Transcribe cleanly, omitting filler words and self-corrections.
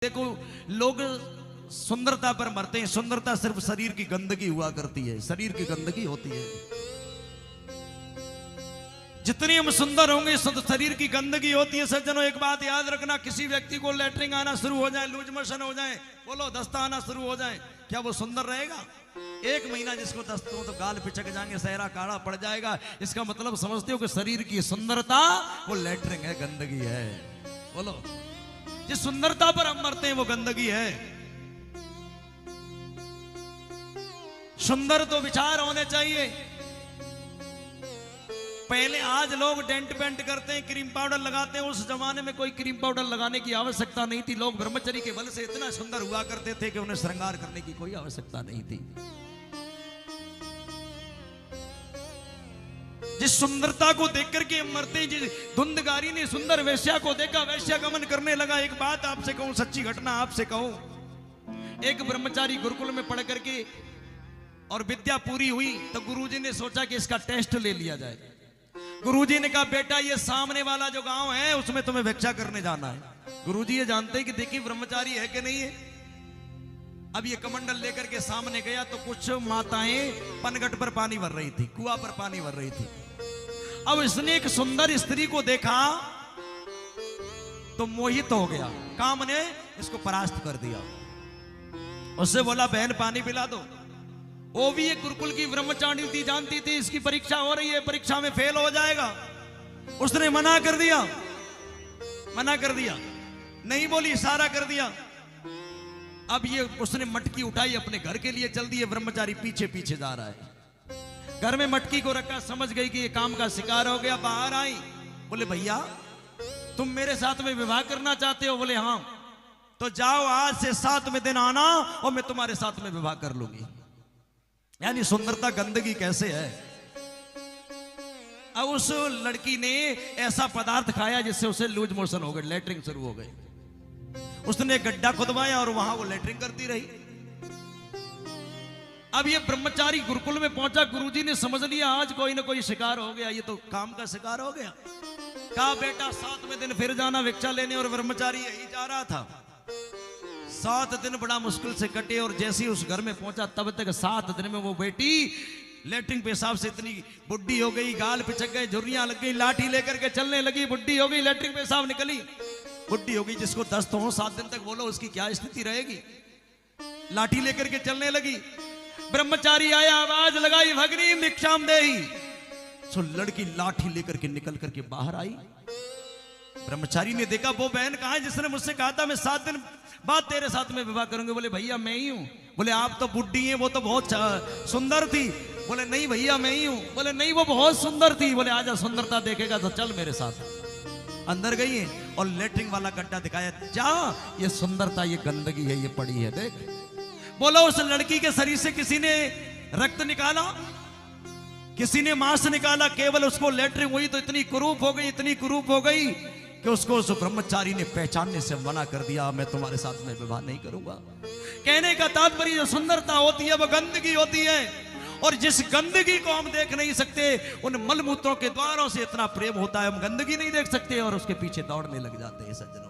देखो लोग सुंदरता पर मरते हैं, सुंदरता सिर्फ शरीर की गंदगी हुआ करती है, शरीर की गंदगी होती है। जितनी हम सुंदर होंगे शरीर की गंदगी होती है। सज्जनों एक बात याद रखना, किसी व्यक्ति को लैट्रिन आना शुरू हो जाए, लूज मोशन हो जाए, बोलो दस्ता आना शुरू हो जाए, क्या वो सुंदर रहेगा? 1 महीना जिसको दस्त हो तो गाल पिचक जाएंगे, चेहरा काला पड़ जाएगा। इसका मतलब समझते हो कि शरीर की सुंदरता वो लैट्रिन है, गंदगी है। बोलो जिस सुंदरता पर हम मरते हैं वो गंदगी है। सुंदर तो विचार होने चाहिए। पहले आज लोग डेंट पेंट करते हैं, क्रीम पाउडर लगाते हैं। उस जमाने में कोई क्रीम पाउडर लगाने की आवश्यकता नहीं थी। लोग ब्रह्मचर्य के बल से इतना सुंदर हुआ करते थे कि उन्हें श्रृंगार करने की कोई आवश्यकता नहीं थी। जिस सुंदरता को देख करके मरते, जिस धुंधगारी ने सुंदर वेश्या को देखा, वेश्या गमन करने लगा। एक बात आपसे कहूं, सच्ची घटना आपसे कहूं, एक ब्रह्मचारी गुरुकुल में पढ़ करके और विद्या पूरी हुई तो गुरुजी ने सोचा कि इसका टेस्ट ले लिया जाए। गुरुजी ने कहा बेटा ये सामने वाला जो गांव है उसमें तुम्हें भिक्षा करने जाना है। गुरुजी ये जानते हैं कि देखिए ब्रह्मचारी है कि नहीं है। अब ये कमंडल लेकर के सामने गया तो कुछ माताएं पनघट पर पानी भर रही थी, कुआं पर पानी भर रही थी। अब इसने एक सुंदर स्त्री को देखा तो मोहित हो गया, काम ने इसको परास्त कर दिया। उससे बोला बहन पानी पिला दो। वो भी एक गुरुकुल की ब्रह्मचारी थी, जानती थी इसकी परीक्षा हो रही है, परीक्षा में फेल हो जाएगा। उसने मना कर दिया, मना कर दिया, नहीं बोली, इशारा कर दिया। अब ये उसने मटकी उठाई, अपने घर के लिए चल दिए। ब्रह्मचारी पीछे पीछे जा रहा है। घर में मटकी को रखा, समझ गई कि ये काम का शिकार हो गया। बाहर आई, बोले भैया तुम मेरे साथ में विवाह करना चाहते हो? बोले हाँ। तो जाओ आज से 7वें दिन आना और मैं तुम्हारे साथ में विवाह कर लूंगी। यानी सुंदरता गंदगी कैसे है। अब उस लड़की ने ऐसा पदार्थ खाया जिससे उसे लूज मोशन हो गए, लैट्रिन शुरू हो गई। उसने गड्ढा खुदवाया और वहां वो लैट्रिन करती रही। अब ये ब्रह्मचारी गुरुकुल में पहुंचा, गुरुजी ने समझ लिया आज कोई ना कोई शिकार हो गया, ये तो काम का शिकार हो गया। कहा बेटा 7वें दिन फिर जाना भिक्षा लेने। और ब्रह्मचारी यही जा रहा था। 7 दिन बड़ा मुश्किल से कटे और जैसे ही उस घर में पहुंचा तब तक 7 दिन में वो बेटी लैट्रिन पेशाब से इतनी बुढ़ी हो गई, गाल पिचक गए, झुर्रियां लग गई, लाठी लेकर के चलने लगी, बुढ़ी हो गई, लैट्रिन पेशाब निकली, बुढ़ी हो गई। जिसको दस्त हो 7 दिन तक बोलो उसकी क्या स्थिति रहेगी। लाठी लेकर के चलने लगी। ब्रह्मचारी आया, आवाज लगाई भगनी भिक्षाम देहि। सो लड़की लाठी लेकर के निकल करके बाहर आई। ब्रह्मचारी ने देखा वो बहन कहां है जिसने मुझसे कहा था मैं 7 दिन बाद तेरे साथ में विवाह करूंगे। बोले भैया मैं ही हूं। बोले आप तो बुढ़ी हैं, वो तो बहुत सुंदर थी। बोले नहीं भैया मैं ही हूं। बोले नहीं वो बहुत सुंदर थी। बोले आजा सुंदरता देखेगा तो चल मेरे साथ। अंदर गई है और लैट्रिन वाला गड्ढा दिखाया, जा ये सुंदरता ये गंदगी है, ये पड़ी है देख। बोलो उस लड़की के शरीर से किसी ने रक्त निकाला, किसी ने मांस निकाला, केवल उसको लैट्रिन हुई तो इतनी कुरूप हो गई, इतनी कुरूप हो गई कि उसको उस ब्रह्मचारी ने पहचानने से मना कर दिया, मैं तुम्हारे साथ में विवाह नहीं करूंगा। कहने का तात्पर्य जो सुंदरता होती है वो गंदगी होती है। और जिस गंदगी को हम देख नहीं सकते, उन मलमूत्रों के द्वारों से इतना प्रेम होता है, हम गंदगी नहीं देख सकते और उसके पीछे दौड़ने लग जाते हैं सज्जनों।